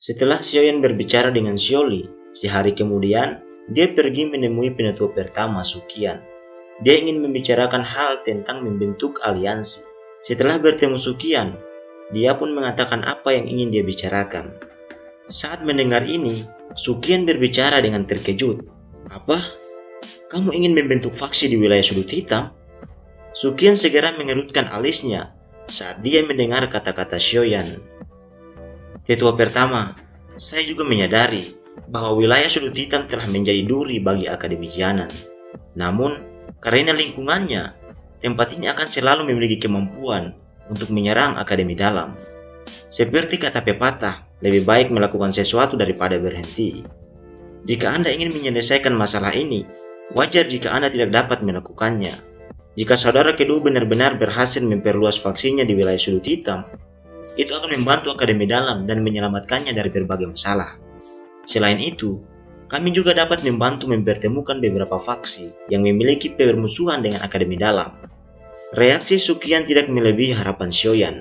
Setelah Xiaoyan berbicara dengan Xiaoli, sehari kemudian, dia pergi menemui penetua pertama Suqian. Dia ingin membicarakan hal tentang membentuk aliansi. Setelah bertemu Suqian, dia pun mengatakan apa yang ingin dia bicarakan. Saat mendengar ini, Suqian berbicara dengan terkejut. "Apa? Kamu ingin membentuk faksi di wilayah sudut hitam?" Suqian segera mengerutkan alisnya saat dia mendengar kata-kata Xiaoyan. "Tetua pertama, saya juga menyadari bahwa wilayah sudut hitam telah menjadi duri bagi Akademi Jianan. Namun, karena lingkungannya, tempat ini akan selalu memiliki kemampuan untuk menyerang Akademi Dalam. Seperti kata pepatah, lebih baik melakukan sesuatu daripada berhenti. Jika Anda ingin menyelesaikan masalah ini, wajar jika Anda tidak dapat melakukannya. Jika saudara kedua benar-benar berhasil memperluas faksinya di wilayah sudut hitam, itu akan membantu Akademi Dalam dan menyelamatkannya dari berbagai masalah. Selain itu, kami juga dapat membantu mempertemukan beberapa faksi yang memiliki permusuhan dengan Akademi Dalam." Reaksi Suqian tidak melebihi harapan Xiaoyan.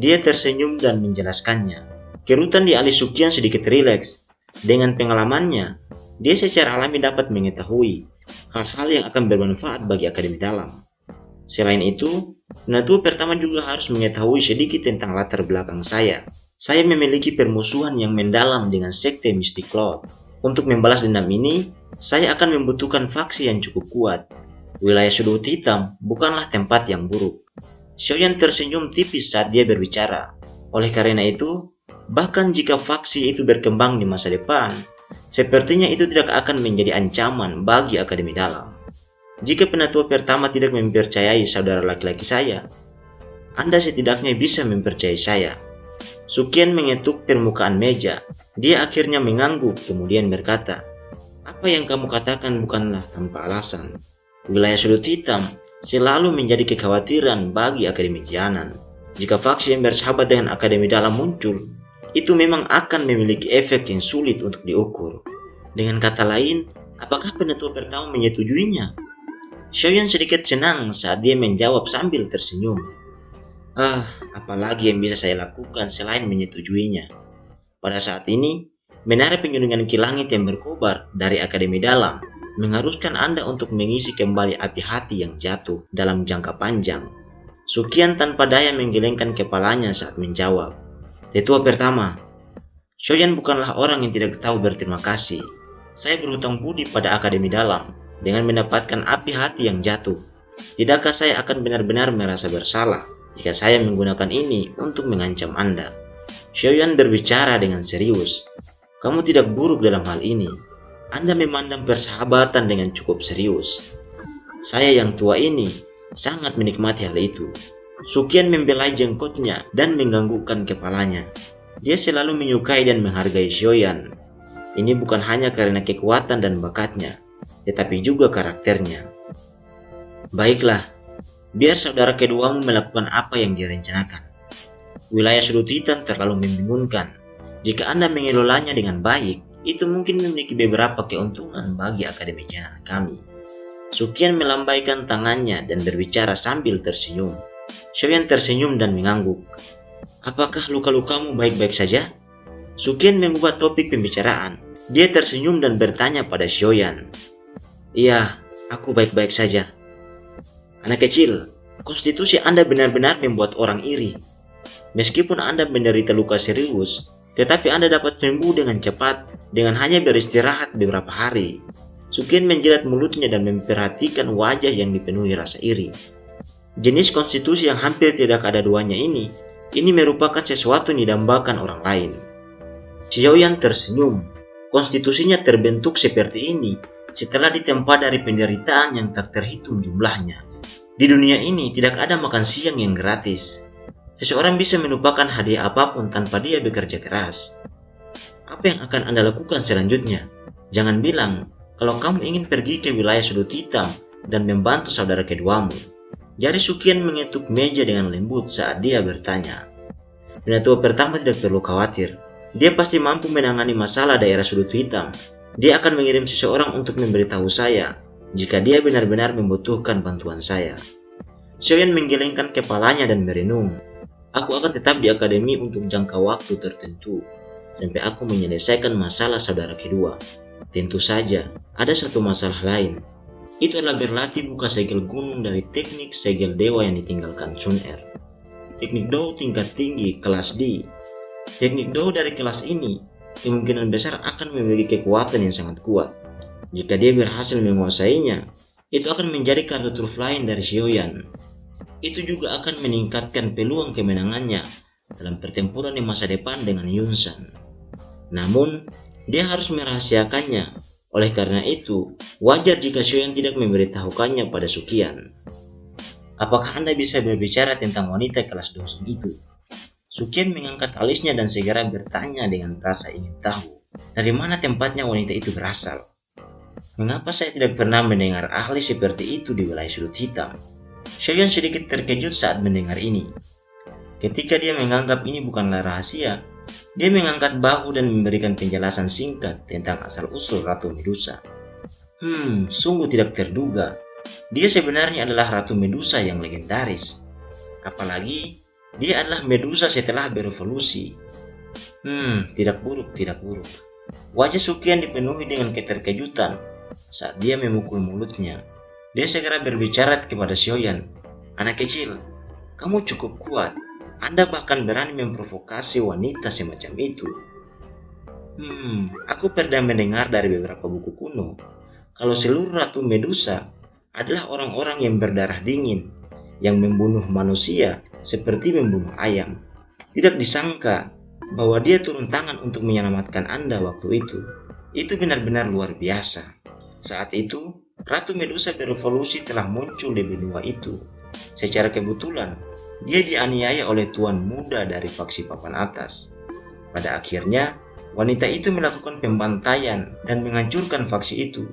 Dia tersenyum dan menjelaskannya. Kerutan di alis Suqian sedikit rileks. Dengan pengalamannya, dia secara alami dapat mengetahui hal-hal yang akan bermanfaat bagi Akademi Dalam. Selain itu, penetua pertama juga harus mengetahui sedikit tentang latar belakang saya. Saya memiliki permusuhan yang mendalam dengan sekte Mystic Cloud. Untuk membalas dendam ini, saya akan membutuhkan faksi yang cukup kuat. Wilayah sudut hitam bukanlah tempat yang buruk. Xiaoyan tersenyum tipis saat dia berbicara. Oleh karena itu, bahkan jika faksi itu berkembang di masa depan, sepertinya itu tidak akan menjadi ancaman bagi Akademi Dalam. Jika penetua pertama tidak mempercayai saudara laki-laki saya, Anda setidaknya bisa mempercayai saya." Suqian mengetuk permukaan meja. Dia akhirnya mengangguk kemudian berkata, "Apa yang kamu katakan bukanlah tanpa alasan. Wilayah sudut hitam selalu menjadi kekhawatiran bagi Akademi Jianan. Jika faksi yang bersahabat dengan Akademi Dalam muncul, itu memang akan memiliki efek yang sulit untuk diukur. Dengan kata lain, apakah penetua pertama menyetujuinya?" Xiaoyan sedikit senang saat dia menjawab sambil tersenyum. Apalagi yang bisa saya lakukan selain menyetujuinya. Pada saat ini, menara penyelungan kilangit yang berkobar dari Akademi Dalam mengharuskan Anda untuk mengisi kembali api hati yang jatuh dalam jangka panjang." Suqian tanpa daya menggelengkan kepalanya saat menjawab. "Tetua pertama, Xiaoyan bukanlah orang yang tidak tahu berterima kasih. Saya berhutang budi pada Akademi Dalam dengan mendapatkan api hati yang jatuh. Tidakkah saya akan benar-benar merasa bersalah jika saya menggunakan ini untuk mengancam Anda?" Xiaoyan berbicara dengan serius. "Kamu tidak buruk dalam hal ini. Anda memandang persahabatan dengan cukup serius. Saya yang tua ini sangat menikmati hal itu." Suqian membelai jenggotnya dan menganggukkan kepalanya. Dia selalu menyukai dan menghargai Xiaoyan. Ini bukan hanya karena kekuatan dan bakatnya, tetapi juga karakternya. "Baiklah, biar saudara keduamu melakukan apa yang direncanakan. Wilayah sudut hitam terlalu membingungkan. Jika Anda mengelolanya dengan baik, itu mungkin memiliki beberapa keuntungan bagi Akademi Jianan kami." Suqian melambaikan tangannya dan berbicara sambil tersenyum. Xiaoyan tersenyum dan mengangguk. "Apakah luka-lukamu baik-baik saja?" Suqian mengubah topik pembicaraan. Dia tersenyum dan bertanya pada Xiaoyan. "Iya, aku baik-baik saja." "Anak kecil, konstitusi Anda benar-benar membuat orang iri. Meskipun Anda menderita luka serius, tetapi Anda dapat sembuh dengan cepat dengan hanya beristirahat beberapa hari." Suqian menjilat mulutnya dan memperhatikan wajah yang dipenuhi rasa iri. Jenis konstitusi yang hampir tidak ada duanya ini merupakan sesuatu yang didambakan orang lain. Xiaoyan tersenyum. Konstitusinya terbentuk seperti ini setelah ditempa dari penderitaan yang tak terhitung jumlahnya. Di dunia ini tidak ada makan siang yang gratis. Seseorang bisa melupakan hadiah apapun tanpa dia bekerja keras. Apa yang akan Anda lakukan selanjutnya? Jangan bilang kalau kamu ingin pergi ke wilayah sudut hitam dan membantu saudara keduamu. Jari Suqian mengetuk meja dengan lembut saat dia bertanya. Penetua pertama tidak perlu khawatir. Dia pasti mampu menangani masalah daerah sudut hitam. Dia akan mengirim seseorang untuk memberitahu saya jika dia benar-benar membutuhkan bantuan saya. Xiaoyan menggelengkan kepalanya dan merenung. Aku akan tetap di akademi untuk jangka waktu tertentu. sampai aku menyelesaikan masalah saudara kedua. Tentu saja, ada satu masalah lain. Itu adalah berlatih buka segel gunung dari teknik segel dewa yang ditinggalkan Sun Er. Teknik Dou tingkat tinggi kelas D. Teknik Dou dari kelas ini kemungkinan besar akan memiliki kekuatan yang sangat kuat. Jika dia berhasil menguasainya, itu akan menjadi kartu truf lain dari Xiaoyan. Itu juga akan meningkatkan peluang kemenangannya dalam pertempuran di masa depan dengan Yunsan. Namun, dia harus merahasiakannya. Oleh karena itu, wajar jika Xiaoyan tidak memberitahukannya pada Suqian. Apakah Anda bisa berbicara tentang wanita kelas dosen itu? Suqian mengangkat alisnya dan segera bertanya dengan rasa ingin tahu. Dari mana tempatnya wanita itu berasal? Mengapa saya tidak pernah mendengar ahli seperti itu di wilayah sudut hitam? Xiaoyan sedikit terkejut saat mendengar ini. Ketika dia menganggap ini bukanlah rahasia, dia mengangkat bahu dan memberikan penjelasan singkat tentang asal-usul Ratu Medusa. Sungguh tidak terduga. Dia sebenarnya adalah Ratu Medusa yang legendaris. Apalagi, dia adalah Medusa setelah berevolusi. Tidak buruk. Wajah Suqian dipenuhi dengan keterkejutan saat dia memukul mulutnya. Dia segera berbicara kepada Xiaoyan. Anak kecil, kamu cukup kuat. Anda bahkan berani memprovokasi wanita semacam itu. Aku pernah mendengar dari beberapa buku kuno kalau seluruh Ratu Medusa adalah orang-orang yang berdarah dingin, yang membunuh manusia seperti membunuh ayam. Tidak disangka bahwa dia turun tangan untuk menyelamatkan Anda waktu itu. Itu benar-benar luar biasa. Saat itu, Ratu Medusa berevolusi telah muncul di benua itu. Secara kebetulan, dia dianiaya oleh tuan muda dari faksi papan atas. Pada akhirnya, wanita itu melakukan pembantaian dan menghancurkan faksi itu.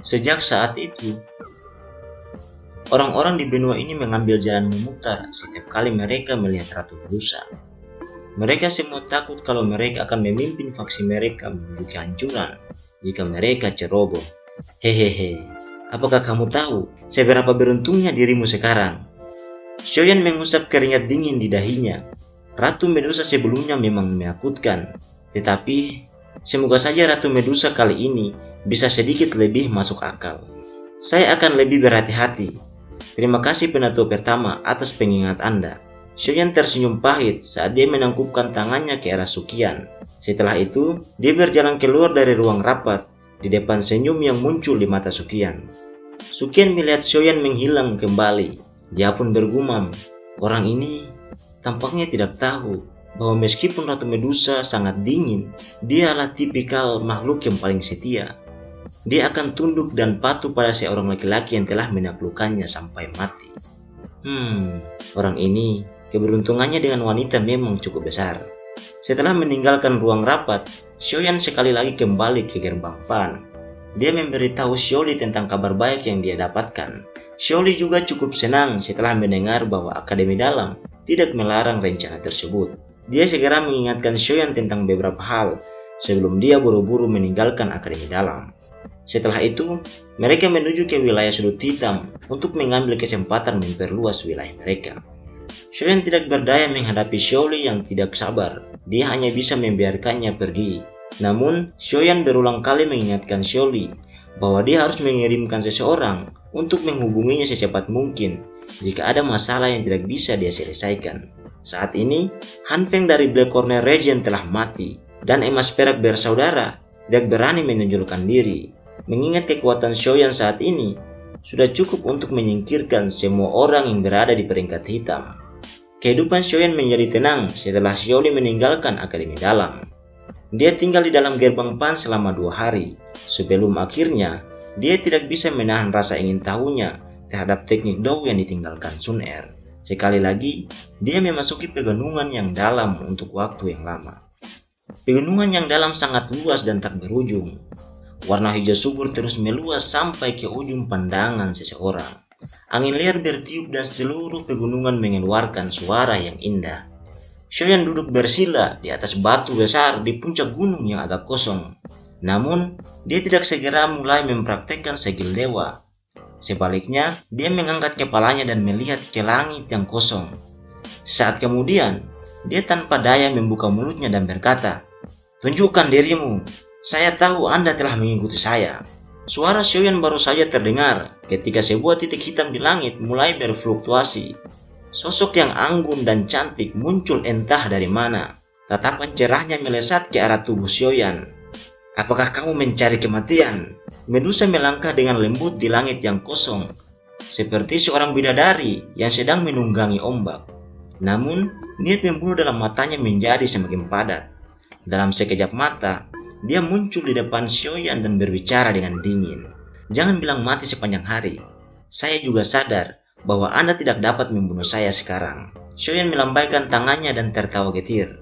Sejak saat itu, orang-orang di benua ini mengambil jalan memutar setiap kali mereka melihat Ratu Medusa. Mereka semua takut kalau mereka akan memimpin faksi mereka menuju kehancuran jika mereka ceroboh. Hehehe, apakah kamu tahu seberapa beruntungnya dirimu sekarang? Xiaoyan mengusap keringat dingin di dahinya. Ratu Medusa sebelumnya memang menakutkan, tetapi semoga saja Ratu Medusa kali ini bisa sedikit lebih masuk akal. Saya akan lebih berhati-hati. Terima kasih penatua pertama atas pengingat Anda. Xiaoyan tersenyum pahit saat dia menangkupkan tangannya ke arah Suqian. Setelah itu, dia berjalan keluar dari ruang rapat di depan senyum yang muncul di mata Suqian. Suqian melihat Xiaoyan menghilang kembali. Dia pun bergumam, orang ini tampaknya tidak tahu bahwa meskipun Ratu Medusa sangat dingin, dia adalah tipikal makhluk yang paling setia. Dia akan tunduk dan patuh pada seorang laki-laki yang telah menaklukkannya sampai mati. Orang ini, keberuntungannya dengan wanita memang cukup besar. Setelah meninggalkan ruang rapat, Xiaoyan sekali lagi kembali ke gerbang Pan. Dia memberitahu Xiaoli tentang kabar baik yang dia dapatkan. Xiaoli juga cukup senang setelah mendengar bahwa Akademi Dalam tidak melarang rencana tersebut. Dia segera mengingatkan Xiaoyan tentang beberapa hal sebelum dia buru-buru meninggalkan Akademi Dalam. Setelah itu, mereka menuju ke wilayah sudut hitam untuk mengambil kesempatan memperluas wilayah mereka. Xiaoyan tidak berdaya menghadapi Xiaoli yang tidak sabar. Dia hanya bisa membiarkannya pergi. Namun, Xiaoyan berulang kali mengingatkan Xiaoli bahwa dia harus mengirimkan seseorang untuk menghubunginya secepat mungkin jika ada masalah yang tidak bisa dia selesaikan. Saat ini, Han Feng dari Black Corner Region telah mati, dan emas perak bersaudara tidak berani menunjukkan diri. Mengingat kekuatan Xiaoyan saat ini, sudah cukup untuk menyingkirkan semua orang yang berada di peringkat hitam. Kehidupan Xiaoyan menjadi tenang setelah Xiaoli meninggalkan Akademi Dalam. Dia tinggal di dalam gerbang Pan selama 2 hari, sebelum akhirnya dia tidak bisa menahan rasa ingin tahunya terhadap teknik Dou yang ditinggalkan Sun Er. Sekali lagi, dia memasuki pegunungan yang dalam untuk waktu yang lama. Pegunungan yang dalam sangat luas dan tak berujung. Warna hijau subur terus meluas sampai ke ujung pandangan seseorang. Angin liar bertiup dan seluruh pegunungan mengeluarkan suara yang indah. Xiaoyan duduk bersila di atas batu besar di puncak gunung yang agak kosong. Namun, dia tidak segera mulai mempraktekkan segel dewa. Sebaliknya, dia mengangkat kepalanya dan melihat ke langit yang kosong. Saat kemudian, Dia tanpa daya membuka mulutnya dan berkata, "Tunjukkan dirimu. Saya tahu Anda telah mengikuti saya." Suara Xiaoyan baru saja terdengar ketika sebuah titik hitam di langit mulai berfluktuasi. Sosok yang anggun dan cantik muncul entah dari mana. Tatapan cerahnya melesat ke arah tubuh Xiaoyan. "Apakah kamu mencari kematian?" Medusa melangkah dengan lembut di langit yang kosong, seperti seorang bidadari yang sedang menunggangi ombak. Namun, niat membunuh dalam matanya menjadi semakin padat. Dalam sekejap mata, dia muncul di depan Xiaoyan dan berbicara dengan dingin. "Jangan bilang mati sepanjang hari. Saya juga sadar bahwa Anda tidak dapat membunuh saya sekarang." Xiaoyan melambaikan tangannya dan tertawa getir.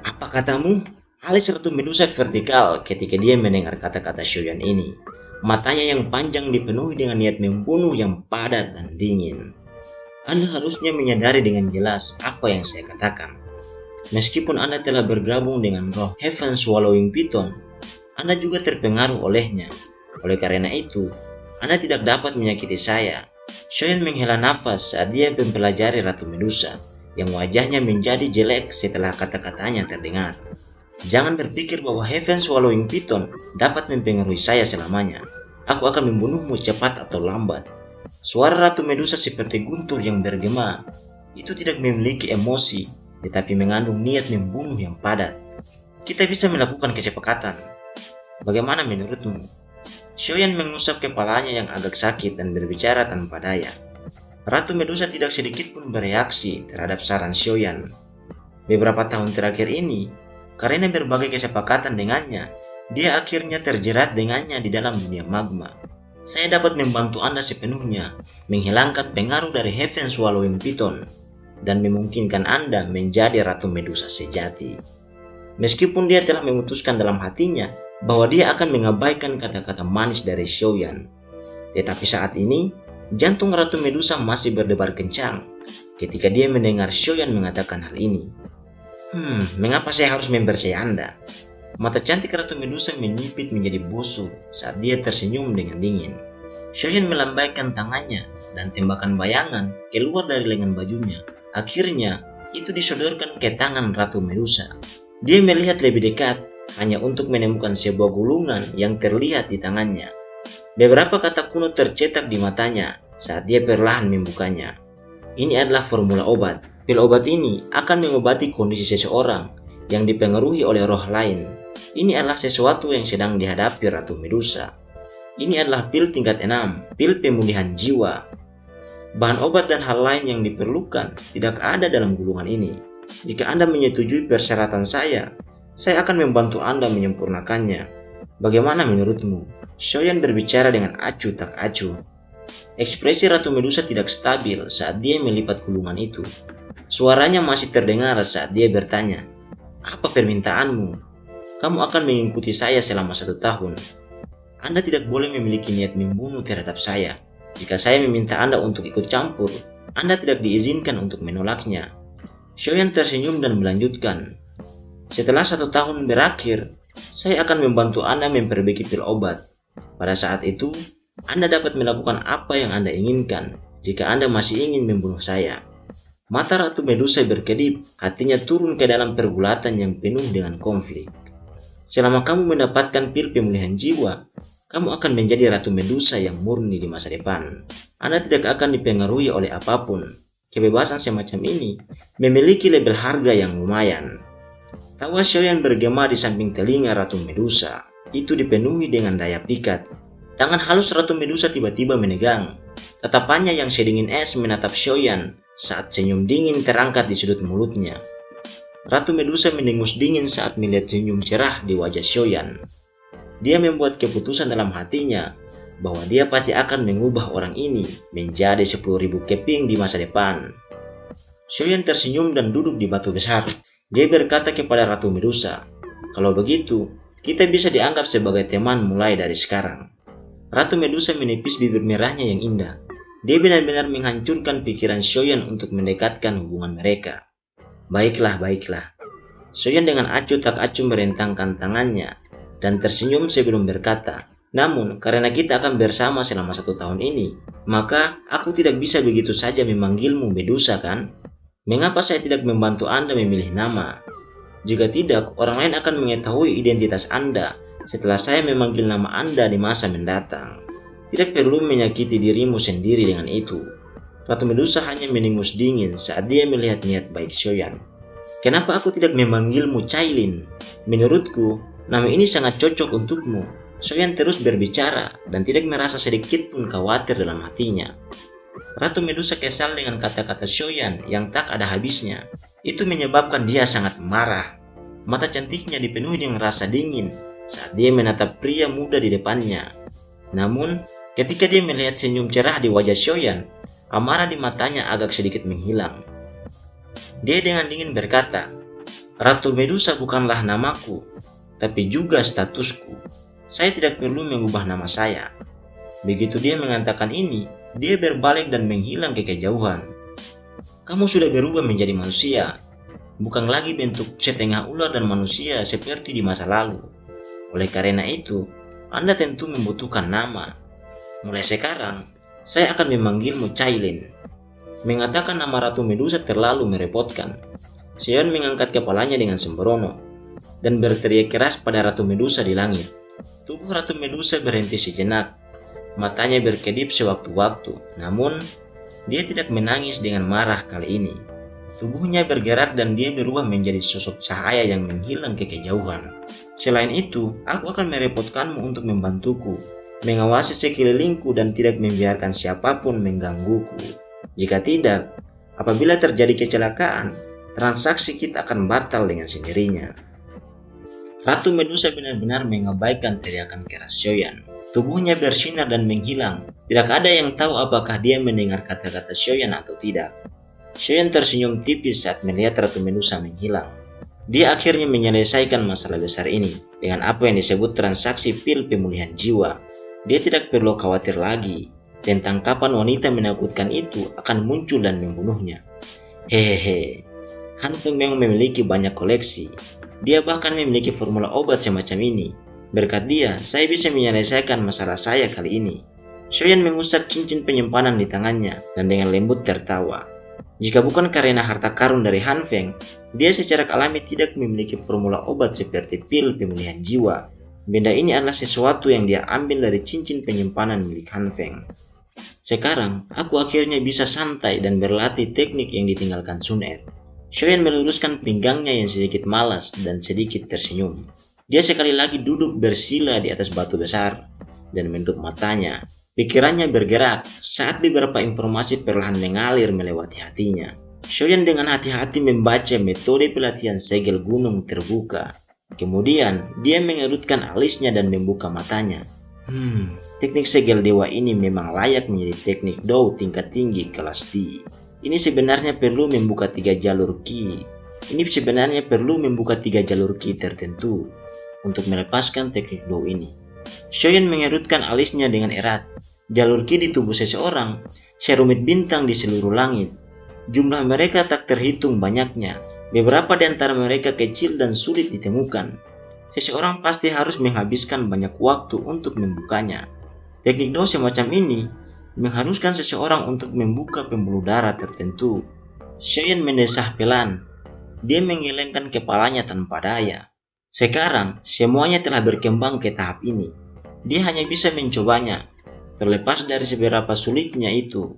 "Apa katamu?" Alis Ratu Medusa vertikal ketika dia mendengar kata-kata Xiaoyan ini. Matanya yang panjang dipenuhi dengan niat membunuh yang padat dan dingin. "Anda harusnya menyadari dengan jelas apa yang saya katakan. Meskipun Anda telah bergabung dengan roh Heaven Swallowing Python, Anda juga terpengaruh olehnya. Oleh karena itu, Anda tidak dapat menyakiti saya." Xiaoyan menghela nafas saat dia mempelajari Ratu Medusa, yang wajahnya menjadi jelek setelah kata-katanya terdengar. "Jangan berpikir bahwa Heaven Swallowing Python dapat mempengaruhi saya selamanya. Aku akan membunuhmu cepat atau lambat." Suara Ratu Medusa seperti guntur yang bergema. Itu tidak memiliki emosi, tetapi mengandung niat membunuh yang padat. "Kita bisa melakukan kesepakatan. Bagaimana menurutmu?" Xiaoyan mengusap kepalanya yang agak sakit dan berbicara tanpa daya. Ratu Medusa tidak sedikit pun bereaksi terhadap saran Xiaoyan. Beberapa tahun terakhir ini, karena berbagai kesepakatan dengannya, dia akhirnya terjerat dengannya di dalam dunia magma. "Saya dapat membantu Anda sepenuhnya, menghilangkan pengaruh dari Heaven Swallowing Python, dan memungkinkan Anda menjadi Ratu Medusa sejati." Meskipun dia telah memutuskan dalam hatinya bahwa dia akan mengabaikan kata-kata manis dari Xiaoyan, tetapi saat ini, jantung Ratu Medusa masih berdebar kencang ketika dia mendengar Xiaoyan mengatakan hal ini. Mengapa saya harus mempercayai Anda?" Mata cantik Ratu Medusa menyipit menjadi busuk saat dia tersenyum dengan dingin. Xiaoyan melambaikan tangannya dan tembakan bayangan keluar dari lengan bajunya. Akhirnya, itu disodorkan ke tangan Ratu Medusa. Dia melihat lebih dekat hanya untuk menemukan sebuah gulungan yang terlihat di tangannya. Beberapa kata kuno tercetak di matanya saat dia perlahan membukanya. Ini adalah formula obat. Pil obat ini akan mengobati kondisi seseorang yang dipengaruhi oleh roh lain. Ini adalah sesuatu yang sedang dihadapi Ratu Medusa. Ini adalah pil tingkat 6, pil pemulihan jiwa. Bahan obat dan hal lain yang diperlukan tidak ada dalam gulungan ini. Jika Anda menyetujui persyaratan saya akan membantu Anda menyempurnakannya. Bagaimana menurutmu? Xiaoyan berbicara dengan acuh tak acuh. Ekspresi Ratu Medusa tidak stabil saat dia melipat gulungan itu. Suaranya masih terdengar saat dia bertanya, "Apa permintaanmu? Kamu akan mengikuti saya selama 1 tahun. Anda tidak boleh memiliki niat membunuh terhadap saya. Jika saya meminta Anda untuk ikut campur, Anda tidak diizinkan untuk menolaknya." Xiaoyan tersenyum dan melanjutkan, "Setelah 1 tahun berakhir, saya akan membantu Anda memperbaiki pil obat. Pada saat itu, Anda dapat melakukan apa yang Anda inginkan jika Anda masih ingin membunuh saya." Mata Ratu Medusa berkedip, hatinya turun ke dalam pergulatan yang penuh dengan konflik. Selama kamu mendapatkan pil pemulihan jiwa, kamu akan menjadi Ratu Medusa yang murni di masa depan. Anda tidak akan dipengaruhi oleh apapun. Kebebasan semacam ini memiliki label harga yang lumayan. Tawa Xiaoyan bergema di samping telinga Ratu Medusa. Itu dipenuhi dengan daya pikat. Tangan halus Ratu Medusa tiba-tiba menegang. Tatapannya yang sedingin es menatap Xiaoyan saat senyum dingin terangkat di sudut mulutnya. Ratu Medusa mendengus dingin saat melihat senyum cerah di wajah Xiaoyan. Dia membuat keputusan dalam hatinya bahwa dia pasti akan mengubah orang ini menjadi 10.000 keping di masa depan. Xiaoyan tersenyum dan duduk di batu besar. Dia berkata kepada Ratu Medusa, "Kalau begitu, kita bisa dianggap sebagai teman mulai dari sekarang." Ratu Medusa menepis bibir merahnya yang indah. Dia benar-benar menghancurkan pikiran Xiaoyan untuk mendekatkan hubungan mereka. Baiklah. Xiaoyan dengan acuh tak acuh merentangkan tangannya dan tersenyum sebelum berkata, "Namun, karena kita akan bersama selama 1 tahun ini, maka aku tidak bisa begitu saja memanggilmu Medusa, kan?" Mengapa saya tidak membantu Anda memilih nama? Jika tidak, orang lain akan mengetahui identitas Anda setelah saya memanggil nama Anda di masa mendatang. Tidak perlu menyakiti dirimu sendiri dengan itu. Ratu Medusa hanya meningus dingin saat dia melihat niat baik Shoyan. Kenapa aku tidak memanggilmu Cailin? Menurutku, nama ini sangat cocok untukmu. Shoyan terus berbicara dan tidak merasa sedikit pun khawatir dalam hatinya. Ratu Medusa kesal dengan kata-kata Shoyan yang tak ada habisnya. Itu menyebabkan dia sangat marah. Mata cantiknya dipenuhi dengan rasa dingin saat dia menatap pria muda di depannya. Namun, ketika dia melihat senyum cerah di wajah Shoyan, amarah di matanya agak sedikit menghilang. Dia dengan dingin berkata, Ratu Medusa bukanlah namaku, tapi juga statusku. Saya tidak perlu mengubah nama saya. Begitu dia mengatakan ini, dia berbalik dan menghilang ke kejauhan. Kamu sudah berubah menjadi manusia, bukan lagi bentuk setengah ular dan manusia seperti di masa lalu. Oleh karena itu, Anda tentu membutuhkan nama. Mulai sekarang, saya akan memanggilmu Cailin. Mengatakan nama Ratu Medusa terlalu merepotkan. Shoyan mengangkat kepalanya dengan sembrono dan berteriak keras pada Ratu Medusa di langit. Tubuh Ratu Medusa berhenti sejenak. Matanya berkedip sewaktu-waktu, namun dia tidak menangis dengan marah kali ini. Tubuhnya bergerak dan dia berubah menjadi sosok cahaya yang menghilang ke kejauhan. Selain itu, aku akan merepotkanmu untuk membantuku, mengawasi sekelilingku dan tidak membiarkan siapapun menggangguku. Jika tidak, apabila terjadi kecelakaan, transaksi kita akan batal dengan sendirinya. Ratu Medusa benar-benar mengabaikan teriakan keras Shoyan. Tubuhnya bersinar dan menghilang. Tidak ada yang tahu apakah dia mendengar kata-kata Shoyan atau tidak. Shoyan tersenyum tipis saat melihat Ratu Medusa menghilang. Dia akhirnya menyelesaikan masalah besar ini dengan apa yang disebut transaksi pil pemulihan jiwa. Dia tidak perlu khawatir lagi tentang kapan wanita menakutkan itu akan muncul dan membunuhnya. Hehehe, Han Feng memang memiliki banyak koleksi. Dia bahkan memiliki formula obat semacam ini. Berkat dia, saya bisa menyelesaikan masalah saya kali ini. Shoyan mengusap cincin penyimpanan di tangannya dan dengan lembut tertawa. Jika bukan karena harta karun dari Han Feng, dia secara alami tidak memiliki formula obat seperti pil pemulihan jiwa. Benda ini adalah sesuatu yang dia ambil dari cincin penyimpanan milik Han Feng. Sekarang, aku akhirnya bisa santai dan berlatih teknik yang ditinggalkan Sun Er. Shoyan meluruskan pinggangnya yang sedikit malas dan sedikit tersenyum. Dia sekali lagi duduk bersila di atas batu besar dan menutup matanya. Pikirannya bergerak saat beberapa informasi perlahan mengalir melewati hatinya. Shoyan dengan hati-hati membaca metode pelatihan segel gunung terbuka. Kemudian dia mengerutkan alisnya dan membuka matanya. Teknik segel dewa ini memang layak menjadi teknik Dou tingkat tinggi kelas D. Ini sebenarnya perlu membuka 3 jalur ki. Tertentu untuk melepaskan teknik Dou ini. Shoyan mengerutkan alisnya dengan erat. Jalur ki di tubuh seseorang serumit bintang di seluruh langit. Jumlah mereka tak terhitung banyaknya. Beberapa di antara mereka kecil dan sulit ditemukan. Seseorang pasti harus menghabiskan banyak waktu untuk membukanya. Teknik Dou semacam ini mengharuskan seseorang untuk membuka pembuluh darah tertentu. Shoyan mendesah pelan. Dia menggelengkan kepalanya tanpa daya. Sekarang, semuanya telah berkembang ke tahap ini. Dia hanya bisa mencobanya, terlepas dari seberapa sulitnya itu.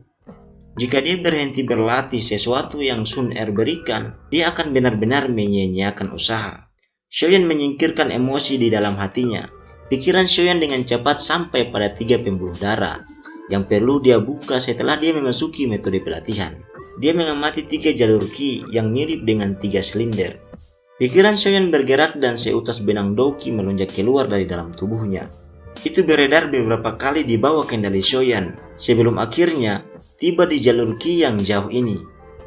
Jika dia berhenti berlatih sesuatu yang Sun Er berikan, dia akan benar-benar menyia-nyiakan usaha. Shoyan menyingkirkan emosi di dalam hatinya. Pikiran Shoyan dengan cepat sampai pada 3 pembuluh darah yang perlu dia buka setelah dia memasuki metode pelatihan. Dia mengamati 3 jalur ki yang mirip dengan 3 silinder. Pikiran Shoyan bergerak dan seutas benang Dou Ki melonjak keluar dari dalam tubuhnya. Itu beredar beberapa kali di bawah kendali Shoyan sebelum akhirnya tiba di jalur ki yang jauh ini.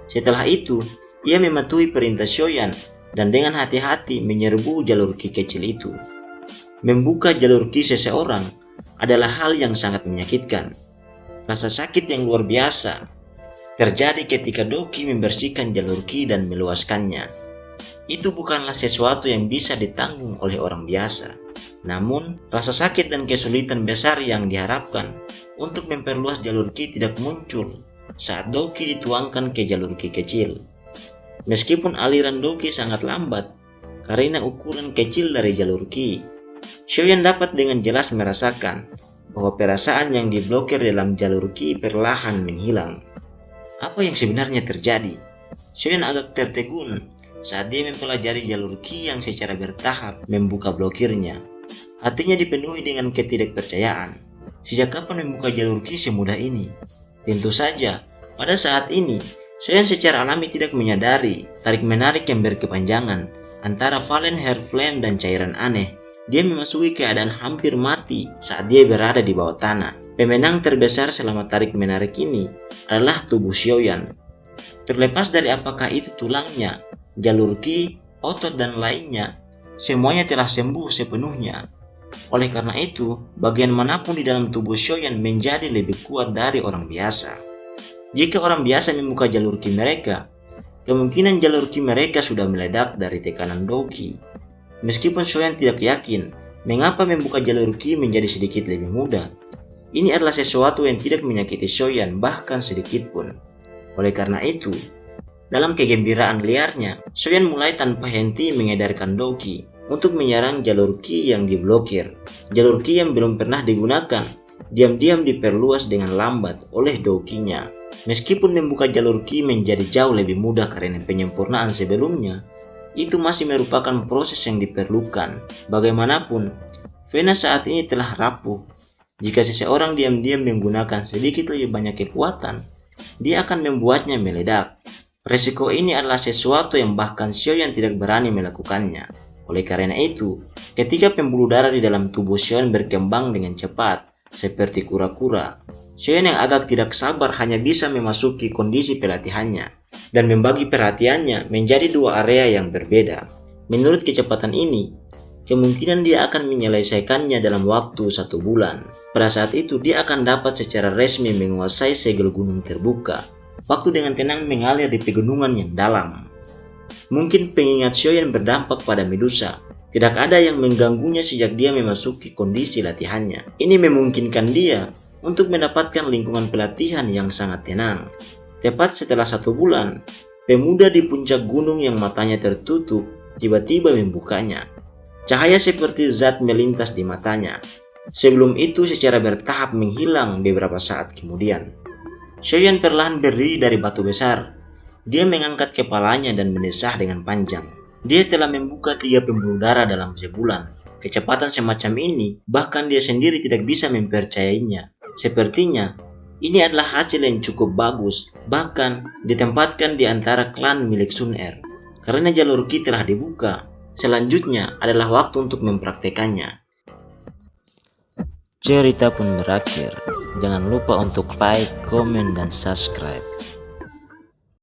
Setelah itu, ia mematuhi perintah Shoyan dan dengan hati-hati menyerbu jalur ki kecil itu. Membuka jalur ki seseorang adalah hal yang sangat menyakitkan. Rasa sakit yang luar biasa terjadi ketika Dou Ki membersihkan jalur ki dan meluaskannya. Itu bukanlah sesuatu yang bisa ditanggung oleh orang biasa. Namun, rasa sakit dan kesulitan besar yang diharapkan untuk memperluas jalur ki tidak muncul saat Dou Ki dituangkan ke jalur ki kecil. Meskipun aliran Doki sangat lambat karena ukuran kecil dari jalur Qi, Xiaoyan dapat dengan jelas merasakan bahwa perasaan yang diblokir dalam jalur Qi perlahan menghilang. Apa yang sebenarnya terjadi? Xiaoyan agak tertegun saat dia mempelajari jalur Qi yang secara bertahap membuka blokirnya. Hatinya dipenuhi dengan ketidakpercayaan. Sejak kapan membuka jalur Qi semudah ini? Tentu saja, pada saat ini, Xiaoyan secara alami tidak menyadari tarik-menarik yang berkepanjangan antara Valen Hair Flame dan cairan aneh. Dia memasuki keadaan hampir mati saat dia berada di bawah tanah. Pemenang terbesar selama tarik-menarik ini adalah tubuh Xiaoyan. Terlepas dari apakah itu tulangnya, jalur Qi, otot dan lainnya, semuanya telah sembuh sepenuhnya. Oleh karena itu, bagian manapun di dalam tubuh Xiaoyan menjadi lebih kuat dari orang biasa. Jika orang biasa membuka jalur Qi mereka, kemungkinan jalur Qi mereka sudah meledak dari tekanan Doki. Meskipun Xiaoyan tidak yakin mengapa membuka jalur Qi menjadi sedikit lebih mudah, ini adalah sesuatu yang tidak menyakiti Xiaoyan bahkan sedikit pun. Oleh karena itu, dalam kegembiraan liarnya, Xiaoyan mulai tanpa henti mengedarkan Doki untuk menyerang jalur Qi yang diblokir. Jalur Qi yang belum pernah digunakan diam-diam diperluas dengan lambat oleh Dokinya. Meskipun membuka jalur Qi menjadi jauh lebih mudah karena penyempurnaan sebelumnya, itu masih merupakan proses yang diperlukan. Bagaimanapun, Vena saat ini telah rapuh. Jika seseorang diam-diam menggunakan sedikit lebih banyak kekuatan, dia akan membuatnya meledak. Resiko ini adalah sesuatu yang bahkan Xiaoyan tidak berani melakukannya. Oleh karena itu, ketika pembuluh darah di dalam tubuh Xiaoyan berkembang dengan cepat, seperti kura-kura, Xiaoyan yang agak tidak sabar hanya bisa memasuki kondisi pelatihannya dan membagi perhatiannya menjadi dua area yang berbeda. Menurut kecepatan ini, kemungkinan dia akan menyelesaikannya dalam waktu 1 bulan. Pada saat itu, dia akan dapat secara resmi menguasai segel gunung terbuka. Waktu dengan tenang mengalir di pegunungan yang dalam. Mungkin pengingat Xiaoyan berdampak pada Medusa. Tidak ada yang mengganggunya sejak dia memasuki kondisi latihannya. Ini memungkinkan dia untuk mendapatkan lingkungan pelatihan yang sangat tenang. Tepat setelah 1 bulan, pemuda di puncak gunung yang matanya tertutup tiba-tiba membukanya. Cahaya seperti zat melintas di matanya. Sebelum itu secara bertahap menghilang beberapa saat kemudian. Xiaoyan perlahan berdiri dari batu besar. Dia mengangkat kepalanya dan mendesah dengan panjang. Dia telah membuka 3 pembuluh darah dalam sebulan. Kecepatan semacam ini bahkan dia sendiri tidak bisa mempercayainya. Sepertinya ini adalah hasil yang cukup bagus, bahkan ditempatkan di antara klan milik Sun Er. Karena jalur Qi telah dibuka, selanjutnya adalah waktu untuk mempraktekannya. Cerita pun berakhir. Jangan lupa untuk like, komen, dan subscribe.